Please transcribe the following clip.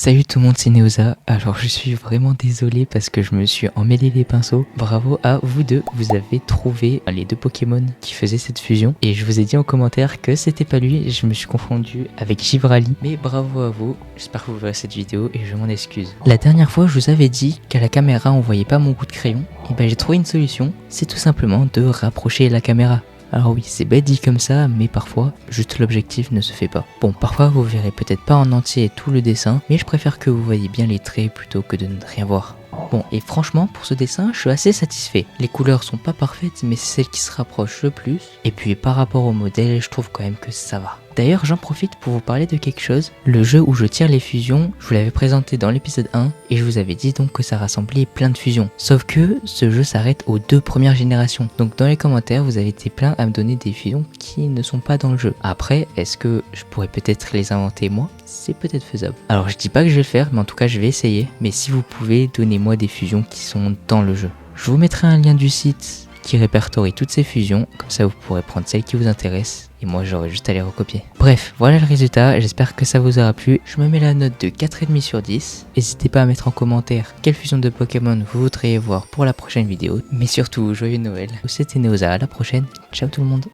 Salut tout le monde, c'est Neoza. Alors je suis vraiment désolé parce que je me suis emmêlé les pinceaux. Bravo à vous deux, vous avez trouvé les deux Pokémon qui faisaient cette fusion. Et je vous ai dit en commentaire que c'était pas lui, je me suis confondu avec Givrali. Mais bravo à vous, j'espère que vous verrez cette vidéo et je m'en excuse. La dernière fois je vous avais dit qu'à la caméra on voyait pas mon coup de crayon. Et ben j'ai trouvé une solution, c'est tout simplement de rapprocher la caméra. Alors oui, c'est bête dit comme ça, mais parfois, juste l'objectif ne se fait pas. Bon, parfois vous verrez peut-être pas en entier tout le dessin, mais je préfère que vous voyez bien les traits plutôt que de ne rien voir. Bon, et franchement, pour ce dessin, je suis assez satisfait. Les couleurs sont pas parfaites, mais c'est celle qui se rapproche le plus. Et puis par rapport au modèle, je trouve quand même que ça va. D'ailleurs, j'en profite pour vous parler de quelque chose. Le jeu où je tire les fusions, je vous l'avais présenté dans l'épisode 1 et je vous avais dit donc que ça rassemblait plein de fusions. Sauf que ce jeu s'arrête aux 2 premières générations. Donc dans les commentaires, vous avez été plein à me donner des fusions qui ne sont pas dans le jeu. Après, est-ce que je pourrais peut-être les inventer moi? C'est peut-être faisable. Alors je dis pas que je vais le faire, mais en tout cas je vais essayer. Mais si vous pouvez, donnez-moi des fusions qui sont dans le jeu. Je vous mettrai un lien du site qui répertorie toutes ces fusions, comme ça vous pourrez prendre celles qui vous intéressent et moi j'aurai juste à les recopier. Bref, voilà le résultat, j'espère que ça vous aura plu. Je me mets la note de 4,5 sur 10. N'hésitez pas à mettre en commentaire quelle fusion de Pokémon vous voudriez voir pour la prochaine vidéo. Mais surtout, joyeux Noël. C'était Neoza, à la prochaine. Ciao tout le monde.